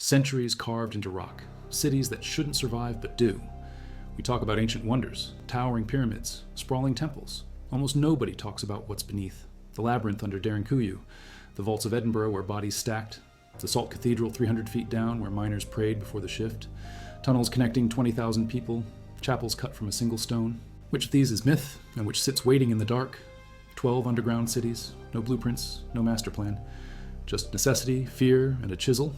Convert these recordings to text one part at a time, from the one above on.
Centuries carved into rock, cities that shouldn't survive but do. We talk about ancient wonders, towering pyramids, sprawling temples. Almost nobody talks about what's beneath. The labyrinth under Derinkuyu, the vaults of Edinburgh where bodies stacked, the Salt Cathedral 300 feet down where miners prayed before the shift, tunnels connecting 20,000 people, chapels cut from a single stone. Which of these is myth and which sits waiting in the dark? 12 underground cities, no blueprints, no master plan. Just necessity, fear, and a chisel.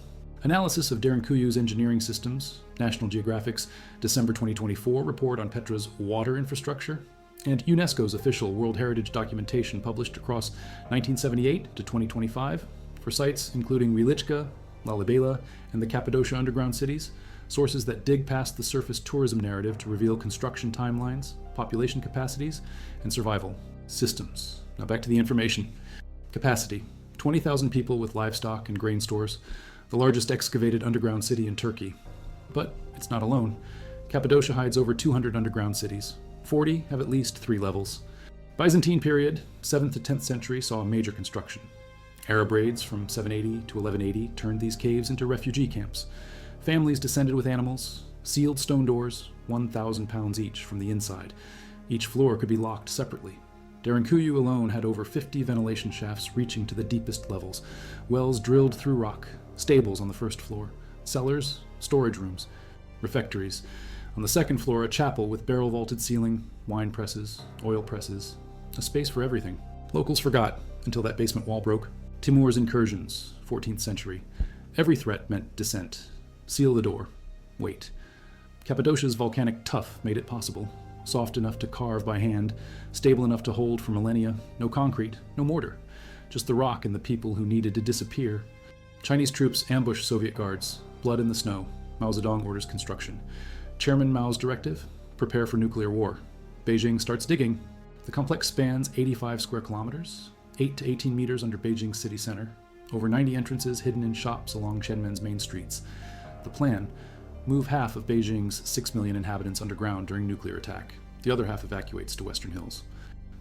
Analysis of Derinkuyu's engineering systems, National Geographic's December 2024 report on Petra's water infrastructure, and UNESCO's official World Heritage documentation published across 1978 to 2025 for sites including Wieliczka, Lalibela, and the Cappadocia underground cities, sources that dig past the surface tourism narrative to reveal construction timelines, population capacities, and survival systems. Now back to the information. Capacity: 20,000 people with livestock and grain stores, the largest excavated underground city in Turkey. But it's not alone. Cappadocia hides over 200 underground cities. 40 have at least 3 levels. Byzantine period, 7th to 10th century, saw a major construction. Arab raids from 780 to 1180 turned these caves into refugee camps. Families descended with animals, sealed stone doors, 1,000 pounds each from the inside. Each floor could be locked separately. Derinkuyu alone had over 50 ventilation shafts reaching to the deepest levels, wells drilled through rock, stables on the first floor, cellars, storage rooms, refectories. On the second floor, a chapel with barrel-vaulted ceiling, wine presses, oil presses, a space for everything. Locals forgot until that basement wall broke. Timur's incursions, 14th century. Every threat meant descent. Seal the door. Wait. Cappadocia's volcanic tuff made it possible. Soft enough to carve by hand, stable enough to hold for millennia. No concrete, no mortar. Just the rock and the people who needed to disappear. Chinese troops ambush Soviet guards. Blood in the snow. Mao Zedong orders construction. Chairman Mao's directive: prepare for nuclear war. Beijing starts digging. The complex spans 85 square kilometers, 8 to 18 meters under Beijing's city center. Over 90 entrances hidden in shops along Qianmen's main streets. The plan: move half of Beijing's 6 million inhabitants underground during nuclear attack. The other half evacuates to Western Hills.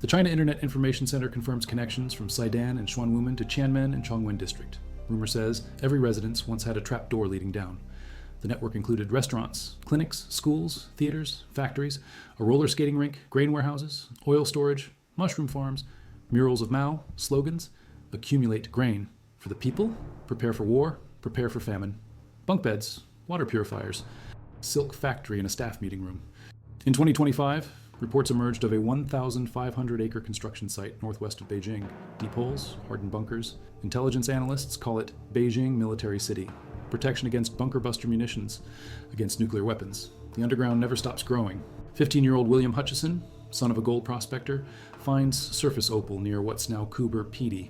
The China Internet Information Center confirms connections from Saidan and Xuanwumen to Qianmen and Chongwen district. Rumor says every residence once had a trap door leading down. The network included restaurants, clinics, schools, theaters, factories, a roller skating rink, grain warehouses, oil storage, mushroom farms, murals of Mao, slogans: accumulate grain. For the people, prepare for war, prepare for famine. Bunk beds, water purifiers, silk factory and a staff meeting room. In 2025, reports emerged of a 1,500-acre construction site northwest of Beijing. Deep holes, hardened bunkers. Intelligence analysts call it Beijing Military City. Protection against bunker buster munitions, against nuclear weapons. The underground never stops growing. 15-year-old William Hutchison, son of a gold prospector, finds surface opal near what's now Coober Pedy.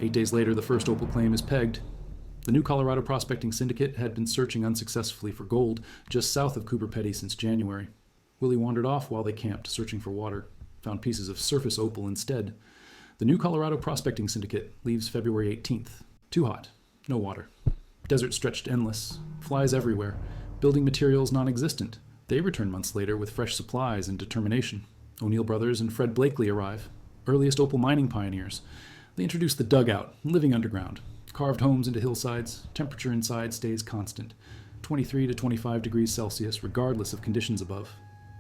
8 days later, the first opal claim is pegged. The New Colorado Prospecting Syndicate had been searching unsuccessfully for gold just south of Coober Pedy since January. Willie wandered off while they camped, searching for water. Found pieces of surface opal instead. The New Colorado Prospecting Syndicate leaves February 18th. Too hot. No water. Desert stretched endless. Flies everywhere. Building materials non-existent. They return months later with fresh supplies and determination. O'Neill brothers and Fred Blakely arrive. Earliest opal mining pioneers. They introduce the dugout, living underground. Carved homes into hillsides. Temperature inside stays constant. 23 to 25 degrees Celsius, regardless of conditions above.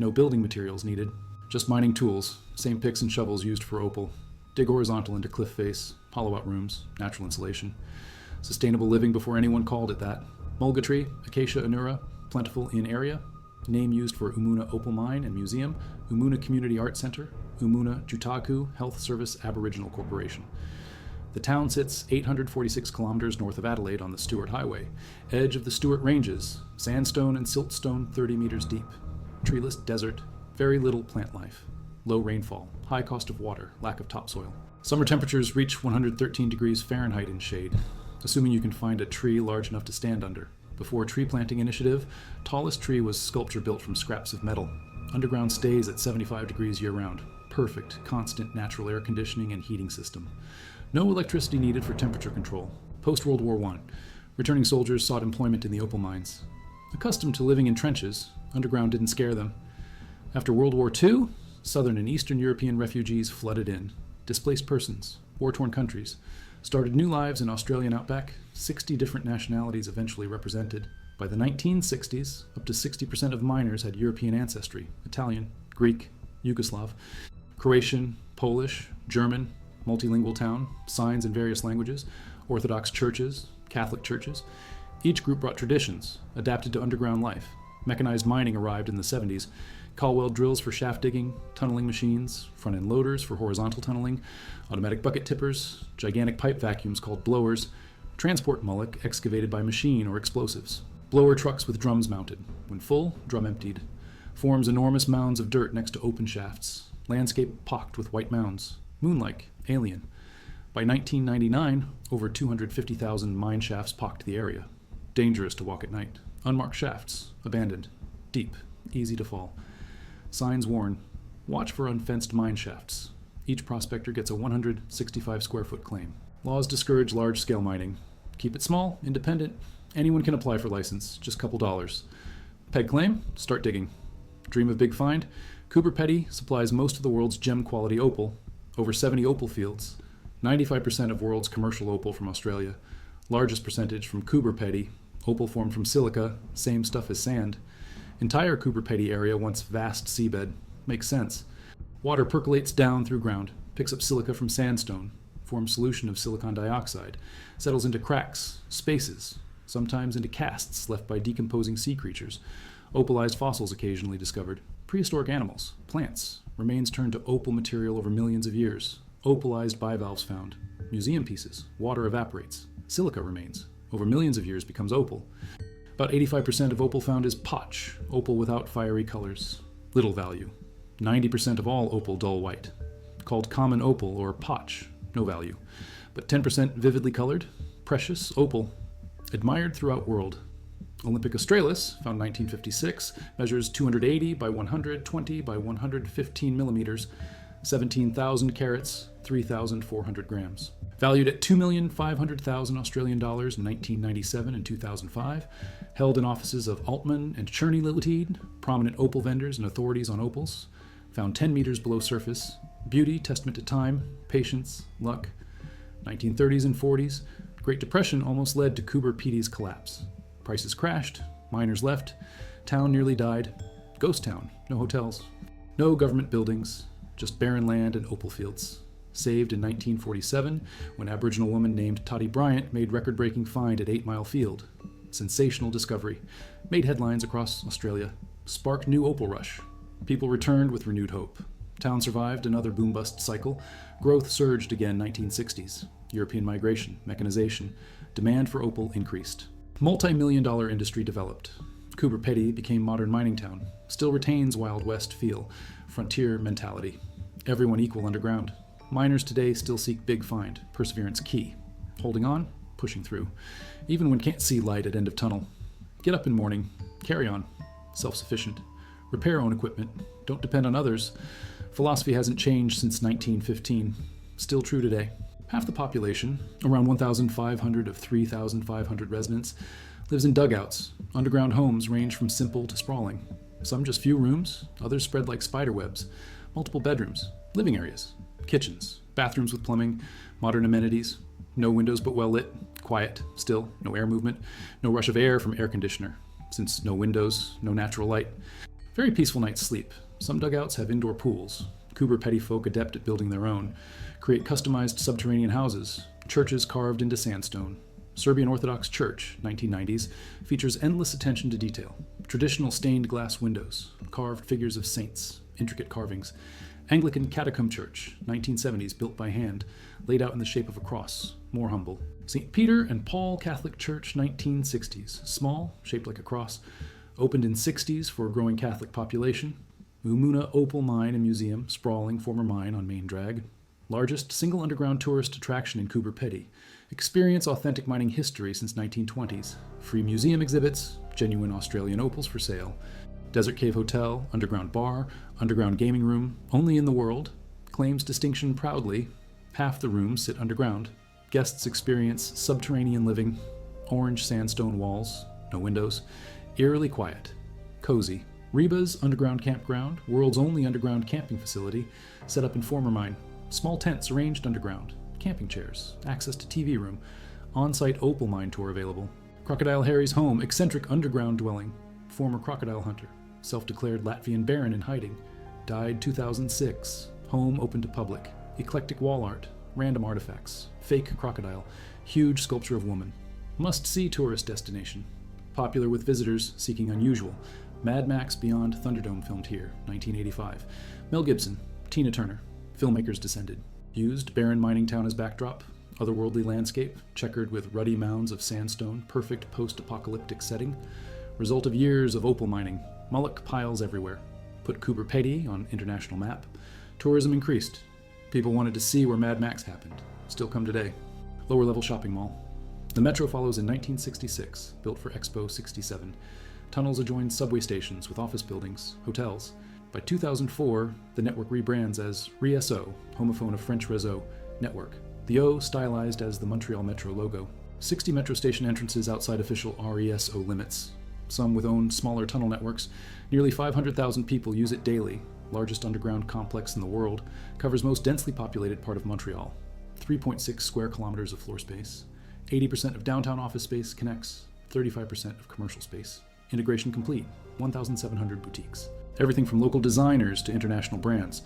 No building materials needed. Just mining tools. Same picks and shovels used for opal. Dig horizontal into cliff face. Hollow out rooms. Natural insulation. Sustainable living before anyone called it that. Mulga tree, Acacia anura, plentiful in area. Name used for Umuna Opal Mine and Museum, Umuna Community Art Center, Umuna Jutaku Health Service Aboriginal Corporation. The town sits 846 kilometers north of Adelaide on the Stuart Highway, edge of the Stuart Ranges, sandstone and siltstone 30 meters deep. Treeless desert, very little plant life. Low rainfall, high cost of water, lack of topsoil. Summer temperatures reach 113 degrees Fahrenheit in shade, assuming you can find a tree large enough to stand under. Before tree planting initiative, tallest tree was sculpture built from scraps of metal. Underground stays at 75 degrees year-round. Perfect, constant natural air conditioning and heating system. No electricity needed for temperature control. Post-World War I, returning soldiers sought employment in the opal mines. Accustomed to living in trenches, underground didn't scare them. After World War II, Southern and Eastern European refugees flooded in. Displaced persons, war-torn countries, started new lives in Australian outback, 60 different nationalities eventually represented. By the 1960s, up to 60% of miners had European ancestry: Italian, Greek, Yugoslav, Croatian, Polish, German, multilingual town, signs in various languages, Orthodox churches, Catholic churches. Each group brought traditions, adapted to underground life. Mechanized mining arrived in the 70s. Caldwell drills for shaft digging, tunneling machines, front-end loaders for horizontal tunneling, automatic bucket tippers, gigantic pipe vacuums called blowers, transport mullock excavated by machine or explosives, blower trucks with drums mounted. When full, drum emptied. Forms enormous mounds of dirt next to open shafts. Landscape pocked with white mounds. Moon-like, alien. By 1999, over 250,000 mine shafts pocked the area. Dangerous to walk at night. Unmarked shafts, abandoned. Deep, easy to fall. Signs warn, watch for unfenced mine shafts. Each prospector gets a 165 square foot claim. Laws discourage large-scale mining. Keep it small, independent. Anyone can apply for license, just a couple dollars. Peg claim, start digging. Dream of big find? Coober Pedy supplies most of the world's gem-quality opal, over 70 opal fields, 95% of world's commercial opal from Australia, largest percentage from Coober Pedy, opal formed from silica, same stuff as sand. Entire Coober Pedy area once vast seabed. Makes sense. Water percolates down through ground, picks up silica from sandstone, forms solution of silicon dioxide, settles into cracks, spaces, sometimes into casts left by decomposing sea creatures, opalized fossils occasionally discovered, prehistoric animals, plants, remains turned to opal material over millions of years, opalized bivalves found, museum pieces, water evaporates, silica remains, over millions of years becomes opal. About 85% of opal found is potch, opal without fiery colors, little value. 90% of all opal dull white, called common opal or potch, no value. But 10% vividly colored, precious opal, admired throughout world. Olympic Australis, found 1956, measures 280 by 120 by 115 millimeters, 17,000 carats, 3,400 grams. Valued at $2,500,000 Australian dollars in 1997 and 2005, held in offices of Altman and Cherney Limited, prominent opal vendors and authorities on opals, found 10 meters below surface, beauty, testament to time, patience, luck. 1930s and 40s, Great Depression almost led to Coober Pedy's collapse. Prices crashed, miners left, town nearly died, ghost town, no hotels, no government buildings, just barren land and opal fields. Saved in 1947, when Aboriginal woman named Toddy Bryant made record-breaking find at 8 Mile Field. Sensational discovery. Made headlines across Australia. Sparked new opal rush. People returned with renewed hope. Town survived another boom-bust cycle. Growth surged again 1960s. European migration, mechanization. Demand for opal increased. Multi-million-dollar industry developed. Coober Pedy became modern mining town. Still retains Wild West feel. Frontier mentality. Everyone equal underground. Miners today still seek big find, perseverance key. Holding on, pushing through, even when can't see light at end of tunnel. Get up in morning, carry on, self-sufficient. Repair own equipment, don't depend on others. Philosophy hasn't changed since 1915, still true today. Half the population, around 1,500 of 3,500 residents, lives in dugouts. Underground homes range from simple to sprawling. Some just few rooms, others spread like spider webs. Multiple bedrooms, living areas. Kitchens, bathrooms with plumbing, modern amenities, no windows but well lit, quiet, still, no air movement, no rush of air from air conditioner, since no windows, no natural light. Very peaceful night's sleep. Some dugouts have indoor pools. Coober Pedy folk adept at building their own, create customized subterranean houses, churches carved into sandstone. Serbian Orthodox Church, 1990s, features endless attention to detail. Traditional stained glass windows, carved figures of saints, intricate carvings. Anglican Catacomb Church, 1970s, built by hand, laid out in the shape of a cross, more humble. St. Peter and Paul Catholic Church, 1960s, small, shaped like a cross, opened in 60s for a growing Catholic population. Umuna Opal Mine and Museum, sprawling former mine on Main Drag. Largest single underground tourist attraction in Coober Pedy. Experience authentic mining history since 1920s. Free museum exhibits, genuine Australian opals for sale. Desert Cave Hotel, underground bar, underground gaming room, only in the world. Claims distinction proudly. Half the rooms sit underground. Guests experience subterranean living. Orange sandstone walls, no windows. Eerily quiet. Cozy. Reba's underground campground, world's only underground camping facility, set up in former mine. Small tents arranged underground. Camping chairs, access to TV room. On-site opal mine tour available. Crocodile Harry's home, eccentric underground dwelling. Former crocodile hunter. Self-declared Latvian baron in hiding. Died 2006. Home open to public. Eclectic wall art. Random artifacts. Fake crocodile. Huge sculpture of woman. Must-see tourist destination. Popular with visitors seeking unusual. Mad Max Beyond Thunderdome filmed here, 1985. Mel Gibson, Tina Turner. Filmmakers descended. Used barren mining town as backdrop. Otherworldly landscape, checkered with ruddy mounds of sandstone, perfect post-apocalyptic setting. Result of years of opal mining. Mullock piles everywhere. Put Cooper Pedy on international map. Tourism increased. People wanted to see where Mad Max happened. Still come today. Lower level shopping mall. The metro follows in 1966, built for Expo 67. Tunnels adjoin subway stations with office buildings, hotels. By 2004, the network rebrands as RESO, homophone of French réseau, network. The O stylized as the Montreal Metro logo. 60 metro station entrances outside official RESO limits. Some with own smaller tunnel networks. Nearly 500,000 people use it daily. Largest underground complex in the world. Covers most densely populated part of Montreal. 3.6 square kilometers of floor space. 80% of downtown office space connects. 35% of commercial space. Integration complete. 1,700 boutiques. Everything from local designers to international brands.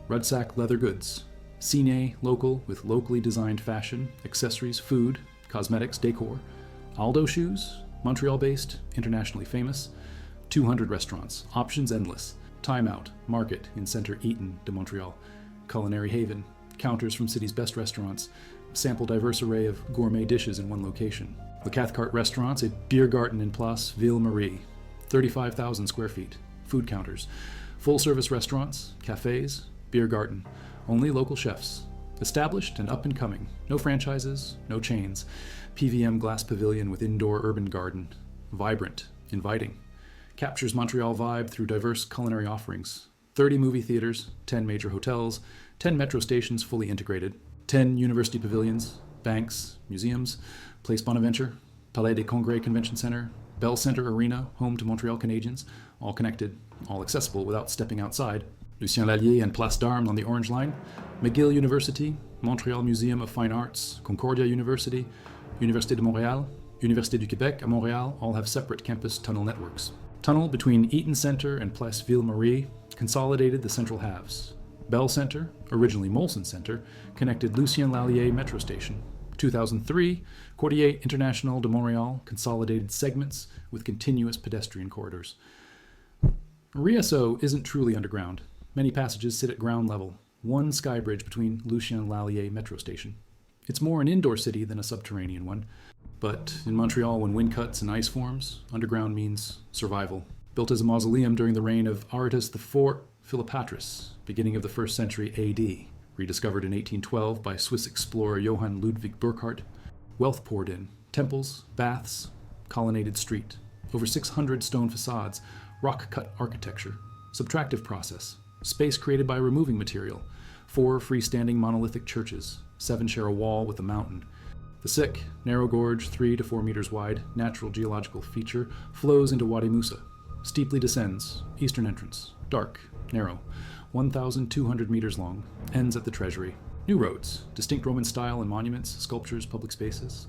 Rudsack leather goods. Cine local with locally designed fashion, accessories, food, cosmetics, decor. Aldo shoes, Montreal-based, internationally famous. 200 restaurants, options endless. Time Out, Market in Centre Eaton de Montreal. Culinary haven, counters from city's best restaurants. Sample diverse array of gourmet dishes in one location. Le Cathcart Restaurants, a beer garden in Place Ville-Marie. 35,000 square feet. Food counters. Full-service restaurants, cafes, beer garden. Only local chefs. Established and up and coming. No franchises, no chains. PVM glass pavilion with indoor urban garden. Vibrant, inviting. Captures Montreal vibe through diverse culinary offerings. 30 movie theaters, 10 major hotels, 10 metro stations fully integrated, 10 university pavilions, banks, museums, Place Bonaventure, Palais des Congrès Convention Center, Bell Centre Arena, home to Montreal Canadiens, all connected, all accessible without stepping outside. Lucien Lallier and Place d'Armes on the Orange Line, McGill University, Montreal Museum of Fine Arts, Concordia University, Université de Montréal, Université du Québec à Montréal all have separate campus tunnel networks. Tunnel between Eaton Centre and Place Ville-Marie consolidated the central halves. Bell Centre, originally Molson Centre, connected Lucien Lallier Metro Station. 2003, Quartier International de Montréal consolidated segments with continuous pedestrian corridors. RESO isn't truly underground. Many passages sit at ground level, one sky bridge between Lucien Lallier Metro Station. It's more an indoor city than a subterranean one. But in Montreal, when wind cuts and ice forms, underground means survival. Built as a mausoleum during the reign of Aratus IV Philopatris, beginning of the 1st century AD. Rediscovered in 1812 by Swiss explorer Johann Ludwig Burckhardt. Wealth poured in. Temples, baths, colonnaded street. Over 600 stone facades, rock-cut architecture. Subtractive process. Space created by removing material. 4 freestanding monolithic churches. 7 share a wall with a mountain. The Sick, narrow gorge, 3 to 4 meters wide, natural geological feature, flows into Wadi Musa. Steeply descends, eastern entrance, dark, narrow, 1,200 meters long, ends at the Treasury. New roads, distinct Roman style and monuments, sculptures, public spaces.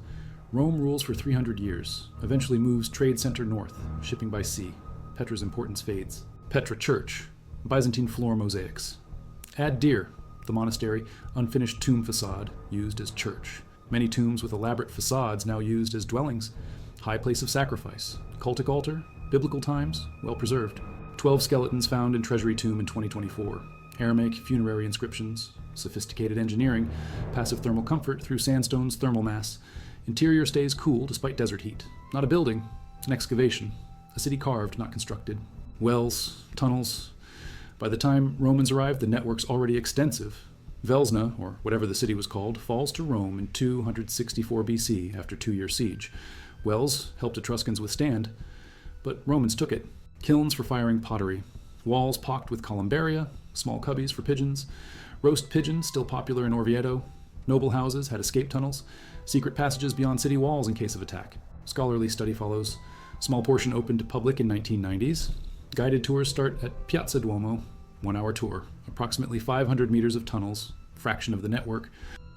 Rome rules for 300 years, eventually moves trade center north, shipping by sea. Petra's importance fades. Petra Church, Byzantine floor mosaics. Add Deer, the monastery, unfinished tomb facade, used as church. Many tombs with elaborate facades now used as dwellings. High place of sacrifice. Cultic altar, biblical times, well preserved. 12 skeletons found in Treasury Tomb in 2024. Aramaic funerary inscriptions. Sophisticated engineering. Passive thermal comfort through sandstone's thermal mass. Interior stays cool despite desert heat. Not a building, an excavation. A city carved, not constructed. Wells, tunnels. By the time Romans arrived, the network's already extensive. Velsna, or whatever the city was called, falls to Rome in 264 BC after 2-year siege. Wells helped Etruscans withstand, but Romans took it. Kilns for firing pottery. Walls pocked with columbaria, small cubbies for pigeons. Roast pigeon, still popular in Orvieto. Noble houses had escape tunnels. Secret passages beyond city walls in case of attack. Scholarly study follows. Small portion opened to public in 1990s. Guided tours start at Piazza Duomo. 1-hour tour. Approximately 500 meters of tunnels, fraction of the network.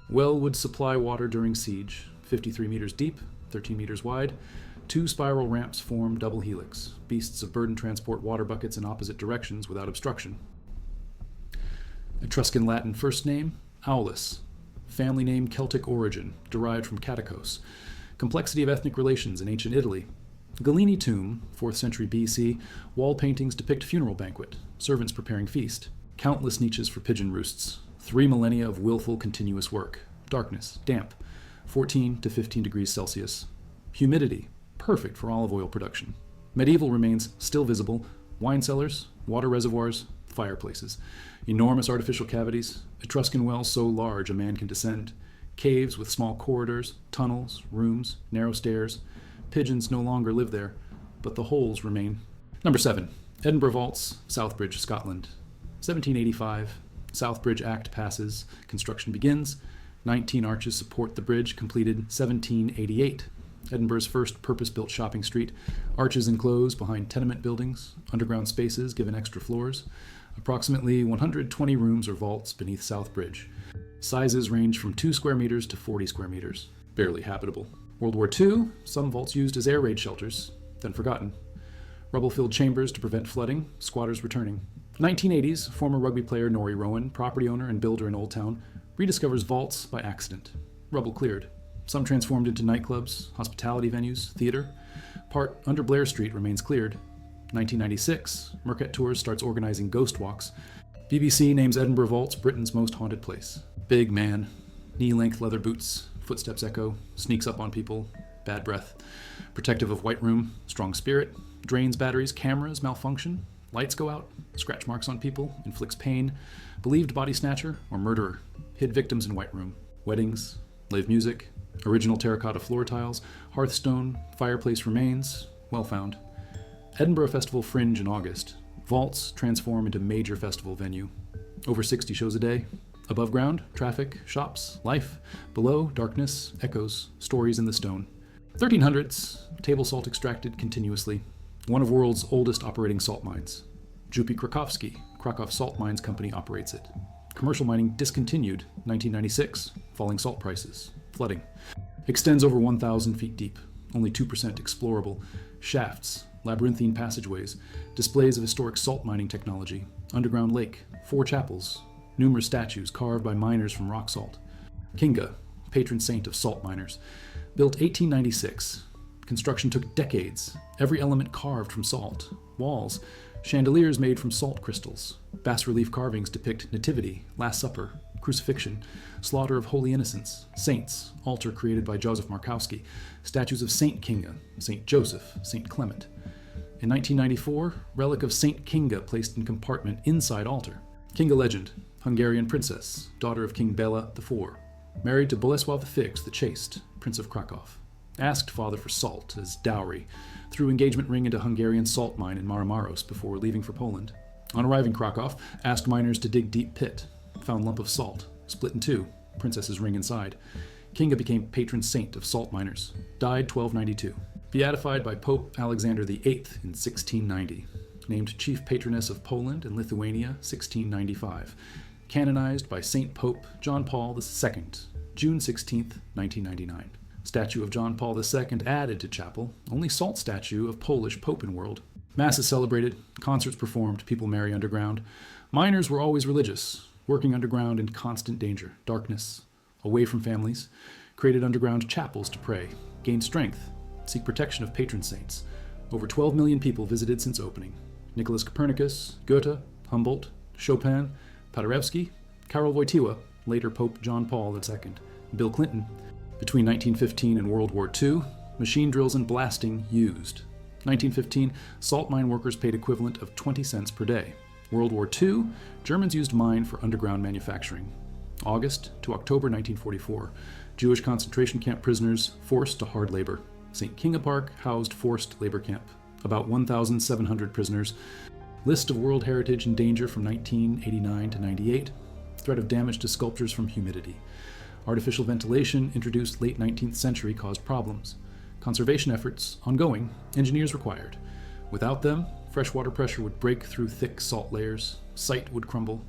Well would supply water during siege. 53 meters deep, 13 meters wide. 2 spiral ramps form double helix. Beasts of burden transport water buckets in opposite directions without obstruction. Etruscan Latin first name, Aulus. Family name, Celtic origin, derived from Caticos. Complexity of ethnic relations in ancient Italy. Galeni tomb, 4th century BC. Wall paintings depict funeral banquet, servants preparing feast. Countless niches for pigeon roosts. 3 millennia of willful, continuous work. Darkness, damp, 14 to 15 degrees Celsius. Humidity, perfect for olive oil production. Medieval remains still visible. Wine cellars, water reservoirs, fireplaces. Enormous artificial cavities. Etruscan wells so large a man can descend. Caves with small corridors, tunnels, rooms, narrow stairs. Pigeons no longer live there, but the holes remain. Number 7. Edinburgh Vaults, Southbridge, Scotland. 1785. Southbridge Act passes. Construction begins. 19 arches support the bridge, completed 1788. Edinburgh's first purpose-built shopping street. Arches enclosed behind tenement buildings. Underground spaces given extra floors. Approximately 120 rooms or vaults beneath South Bridge. Sizes range from 2 square meters to 40 square meters. Barely habitable. World War II, some vaults used as air raid shelters, then forgotten. Rubble-filled chambers to prevent flooding, squatters returning. 1980s, former rugby player Norrie Rowan, property owner and builder in Old Town, rediscovers vaults by accident. Rubble cleared. Some transformed into nightclubs, hospitality venues, theater. Part under Blair Street remains cleared. 1996, Marquette Tours starts organizing ghost walks. BBC names Edinburgh Vaults Britain's most haunted place. Big man, knee-length leather boots, footsteps echo, sneaks up on people, bad breath. Protective of white room, strong spirit, drains batteries, cameras malfunction, lights go out, scratch marks on people, inflicts pain, believed body snatcher or murderer, hid victims in white room. Weddings, live music, original terracotta floor tiles, hearthstone, fireplace remains, well found. Edinburgh Festival Fringe in August. Vaults transform into major festival venue. Over 60 shows a day. Above ground, traffic, shops, life. Below, darkness, echoes, stories in the stone. 1300s, table salt extracted continuously. One of world's oldest operating salt mines. Jupi Krakowski, Krakow Salt Mines Company operates it. Commercial mining discontinued, 1996, falling salt prices, flooding. Extends over 1,000 feet deep, only 2% explorable. Shafts, labyrinthine passageways, displays of historic salt mining technology, underground lake, 4 chapels, numerous statues carved by miners from rock salt. Kinga, patron saint of salt miners, built 1896. Construction took decades, every element carved from salt. Walls, chandeliers made from salt crystals. Bas-relief carvings depict Nativity, Last Supper, Crucifixion, Slaughter of Holy Innocents, Saints, altar created by Joseph Markowski, statues of Saint Kinga, Saint Joseph, Saint Clement. In 1994, relic of Saint Kinga placed in compartment inside altar. Kinga legend, Hungarian princess, daughter of King Bela IV, married to Bolesław V the Chaste, Prince of Krakow. Asked father for salt as dowry, threw engagement ring into Hungarian salt mine in Maramaros before leaving for Poland. On arriving Krakow, asked miners to dig deep pit, found lump of salt, split in 2, princess's ring inside. Kinga became patron saint of salt miners, died 1292. Beatified by Pope Alexander VIII in 1690. Named chief patroness of Poland and Lithuania 1695. Canonized by Saint Pope John Paul II, June 16, 1999. Statue of John Paul II added to chapel, only salt statue of Polish Pope in world. Masses celebrated, concerts performed, people marry underground. Miners were always religious, working underground in constant danger, darkness, away from families, created underground chapels to pray, gained strength, seek protection of patron saints. Over 12 million people visited since opening. Nicholas Copernicus, Goethe, Humboldt, Chopin, Paderewski, Karol Wojtyła, later Pope John Paul II, Bill Clinton. Between 1915 and World War II, machine drills and blasting used. 1915, salt mine workers paid equivalent of 20 cents per day. World War II, Germans used mine for underground manufacturing. August to October 1944, Jewish concentration camp prisoners forced to hard labor. St. Kinga Park housed forced labor camp. About 1,700 prisoners. List of World Heritage in danger from 1989 to 98. Threat of damage to sculptures from humidity. Artificial ventilation introduced late 19th century caused problems. Conservation efforts ongoing, engineers required. Without them, freshwater pressure would break through thick salt layers, site would crumble.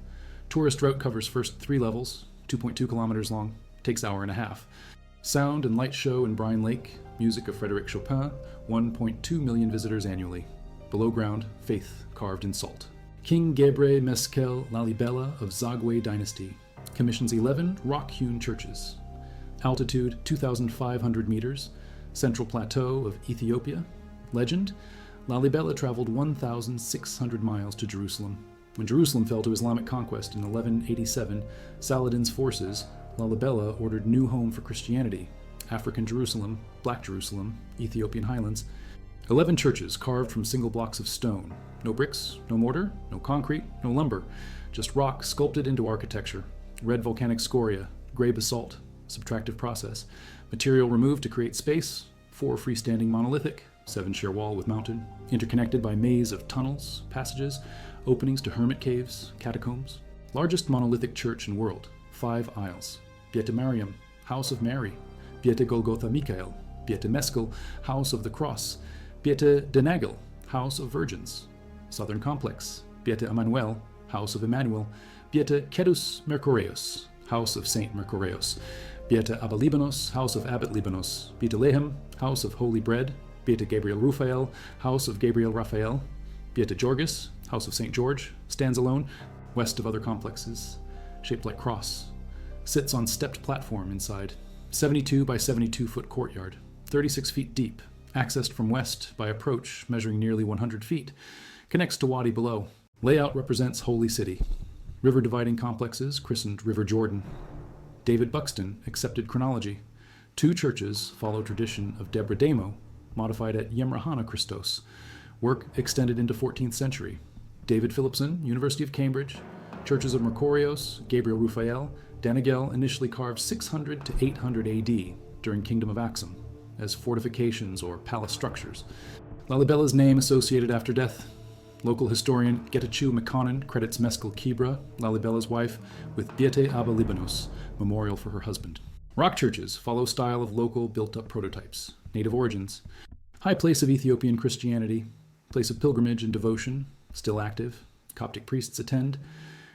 Tourist route covers first 3 levels, 2.2 kilometers long, takes hour and a half. Sound and light show in Brine Lake, music of Frédéric Chopin, 1.2 million visitors annually. Below ground, faith carved in salt. King Gebre Meskel Lalibela of Zagwe dynasty commissions 11 rock-hewn churches. Altitude 2,500 meters, central plateau of Ethiopia. Legend, Lalibela traveled 1,600 miles to Jerusalem. When Jerusalem fell to Islamic conquest in 1187, Saladin's forces, Lalibela ordered new home for Christianity, African Jerusalem, Black Jerusalem, Ethiopian highlands. 11 churches carved from single blocks of stone. No bricks, no mortar, no concrete, no lumber, just rock sculpted into architecture. Red volcanic scoria, gray basalt, subtractive process. Material removed to create space, 4 freestanding monolithic, 7 sheer wall with mountain, interconnected by maze of tunnels, passages, openings to hermit caves, catacombs. Largest monolithic church in world, 5 aisles. Biete Mariam, House of Mary. Biete Golgotha Mikael. Biete Meskel, House of the Cross. Biete Denagel, House of Virgins. Southern Complex. Biete Emmanuel, House of Emmanuel. Biete Kedus Mercureus, House of Saint Mercureus. Biete Abba Libanos, House of Abbot Libanos. Biete Lehem, House of Holy Bread. Biete Gabriel Raphael, House of Gabriel Raphael. Biete Georgis, House of St. George, stands alone, west of other complexes, shaped like cross. Sits on stepped platform inside. 72 by 72 foot courtyard, 36 feet deep, accessed from west by approach measuring nearly 100 feet, connects to Wadi below. Layout represents Holy City. River dividing complexes christened River Jordan. David Buxton accepted chronology. 2 churches follow tradition of Debre Damo, modified at Yemrahana Christos. Work extended into 14th century. David Philipson, University of Cambridge. Churches of Mercurios, Gabriel Raphael. Danegel initially carved 600 to 800 AD during Kingdom of Axum as fortifications or palace structures. Lalibela's name associated after death. Local historian Getachew McConnon credits Meskel Kibra, Lalibela's wife, with Biete Abba Libanos, memorial for her husband. Rock churches follow style of local built-up prototypes. Native origins. High place of Ethiopian Christianity. Place of pilgrimage and devotion, still active. Coptic priests attend.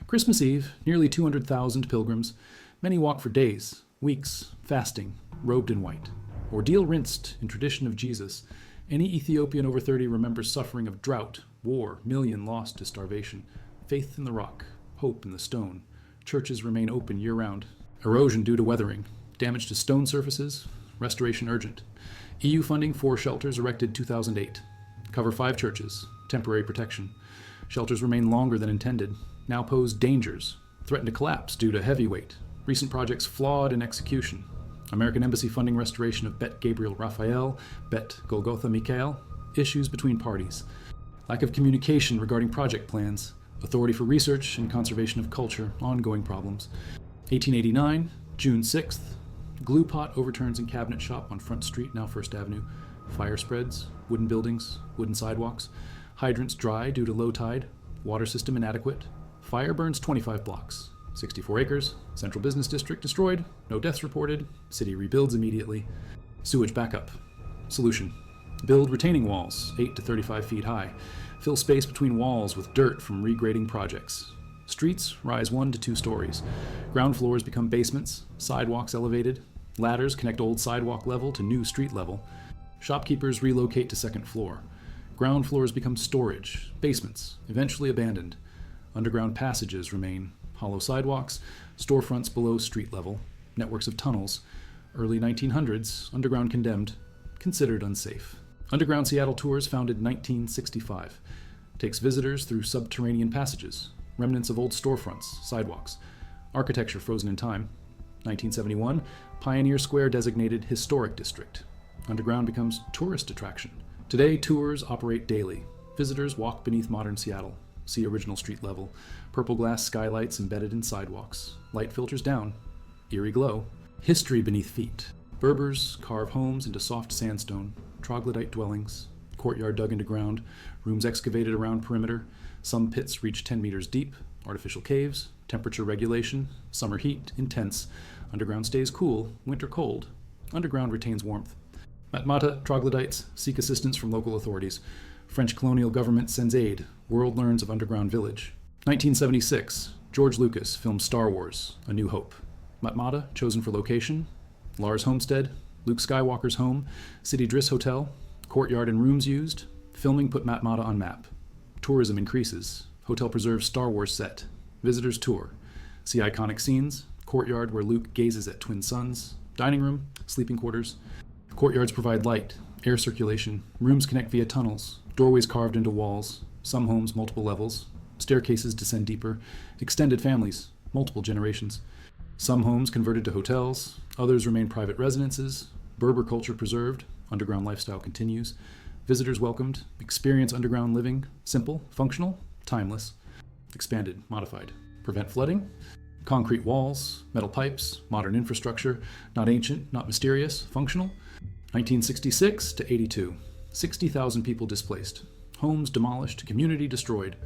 Christmas Eve, nearly 200,000 pilgrims. Many walk for days, weeks, fasting, robed in white. Ordeal rinsed in tradition of Jesus. Any Ethiopian over 30 remembers suffering of drought, war, million lost to starvation. Faith in the rock, hope in the stone. Churches remain open year-round. Erosion due to weathering. Damage to stone surfaces. Restoration urgent. EU funding 4 shelters erected 2008. Cover 5 churches. Temporary protection. Shelters remain longer than intended. Now pose dangers. Threaten to collapse due to heavy weight. Recent projects flawed in execution. American Embassy funding restoration of Bet Gabriel Raphael, Bet Golgotha Mikael. Issues between parties. Lack of communication regarding project plans. Authority for Research and Conservation of Culture, ongoing problems. 1889, June 6th. Glue pot overturns in cabinet shop on Front Street, now First Avenue. Fire spreads, wooden buildings, wooden sidewalks. Hydrants dry due to low tide. Water system inadequate. Fire burns 25 blocks. 64 acres. Central Business District destroyed. No deaths reported. City rebuilds immediately. Sewage backup. Solution. Build retaining walls, 8 to 35 feet high. Fill space between walls with dirt from regrading projects. Streets rise 1 to 2 stories. Ground floors become basements. Sidewalks elevated. Ladders connect old sidewalk level to new street level. Shopkeepers relocate to second floor. Ground floors become storage. Basements, eventually abandoned. Underground passages remain. Hollow sidewalks. Storefronts below street level. Networks of tunnels. Early 1900s, underground condemned. Considered unsafe. Underground Seattle Tours founded 1965. Takes visitors through subterranean passages. Remnants of old storefronts, sidewalks. Architecture frozen in time. 1971, Pioneer Square designated Historic District. Underground becomes tourist attraction. Today, tours operate daily. Visitors walk beneath modern Seattle. See original street level. Purple glass skylights embedded in sidewalks. Light filters down. Eerie glow. History beneath feet. Berbers carve homes into soft sandstone. Troglodyte dwellings. Courtyard dug into ground. Rooms excavated around perimeter. Some pits reach 10 meters deep. Artificial caves. Temperature regulation. Summer heat intense. Underground stays cool. Winter cold. Underground retains warmth. Matmata troglodytes seek assistance from local authorities. French colonial government sends aid. World learns of underground village. 1976. George Lucas films Star Wars, A New Hope. Matmata chosen for location. Lars Homestead, Luke Skywalker's home, City Driss Hotel, courtyard and rooms used. Filming put Matmata on map. Tourism increases. Hotel preserves Star Wars set. Visitors tour. See iconic scenes. Courtyard where Luke gazes at twin suns. Dining room, sleeping quarters. Courtyards provide light, air circulation. Rooms connect via tunnels. Doorways carved into walls. Some homes multiple levels. Staircases descend deeper. Extended families, multiple generations. Some homes converted to hotels. Others remain private residences. Berber culture preserved. Underground lifestyle continues. Visitors welcomed. Experience underground living. Simple, functional, timeless. Expanded, modified. Prevent flooding. Concrete walls, metal pipes, modern infrastructure. Not ancient, not mysterious, functional. 1966 to 82. 60,000 people displaced. Homes demolished, community destroyed.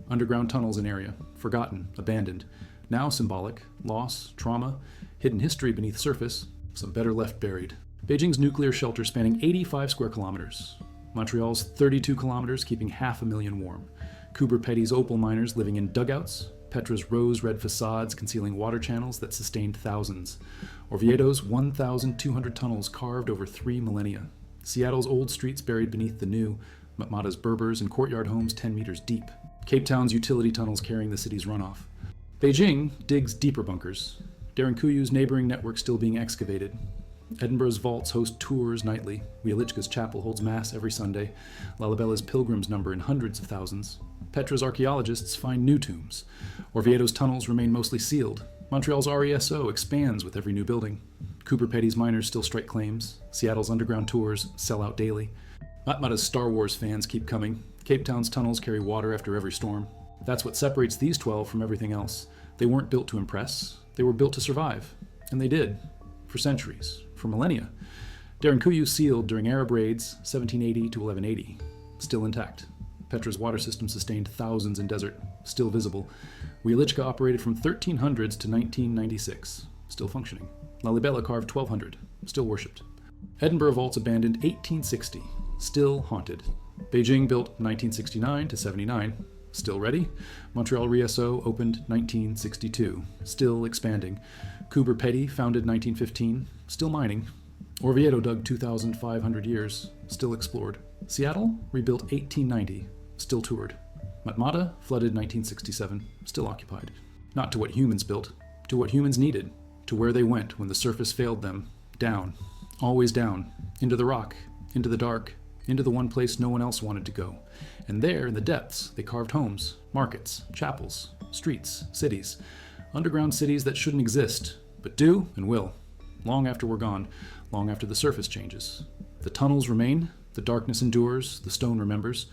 Underground tunnels in area. Forgotten, abandoned. Now symbolic. Loss, trauma. Hidden history beneath surface. Some better left buried. Beijing's nuclear shelter spanning 85 square kilometers. Montreal's 32 kilometers, keeping 500,000 warm. Cooper Petty's opal miners living in dugouts. Petra's rose-red facades concealing water channels that sustained thousands. Oviedo's 1,200 tunnels carved over 3 millennia. Seattle's old streets buried beneath the new. Matmata's Berbers and courtyard homes 10 meters deep. Cape Town's utility tunnels carrying the city's runoff. Beijing digs deeper bunkers. Derinkuyi's neighboring network still being excavated. Edinburgh's vaults host tours nightly. Wieliczka's chapel holds mass every Sunday. Lalibella's pilgrims number in hundreds of thousands. Petra's archaeologists find new tombs. Oviedo's tunnels remain mostly sealed. Montreal's RESO expands with every new building. Cooper Petty's miners still strike claims. Seattle's underground tours sell out daily. Matmata's Star Wars fans keep coming. Cape Town's tunnels carry water after every storm. That's what separates these 12 from everything else. They weren't built to impress. They were built to survive. And they did. For centuries. For millennia. Derinkuyu sealed during Arab raids 1780 to 1180. Still intact. Petra's water system sustained thousands in desert. Still visible. Wieliczka operated from 1300s to 1996. Still functioning. Lalibela carved 1200. Still worshipped. Edinburgh vaults abandoned 1860. Still haunted. Beijing built 1969 to 79. Still ready. Montreal RESO opened 1962. Still expanding. Cooper Petty founded 1915. Still mining. Oviedo dug 2,500 years. Still explored. Seattle rebuilt 1890. Still toured. Matmata flooded 1967. Still occupied. Not to what humans built. To what humans needed. To where they went when the surface failed them. Down. Always down. Into the rock. Into the dark. Into the one place no one else wanted to go. And there, in the depths, they carved homes, markets, chapels, streets, cities. Underground cities that shouldn't exist, but do and will. Long after we're gone, long after the surface changes. The tunnels remain, the darkness endures, the stone remembers.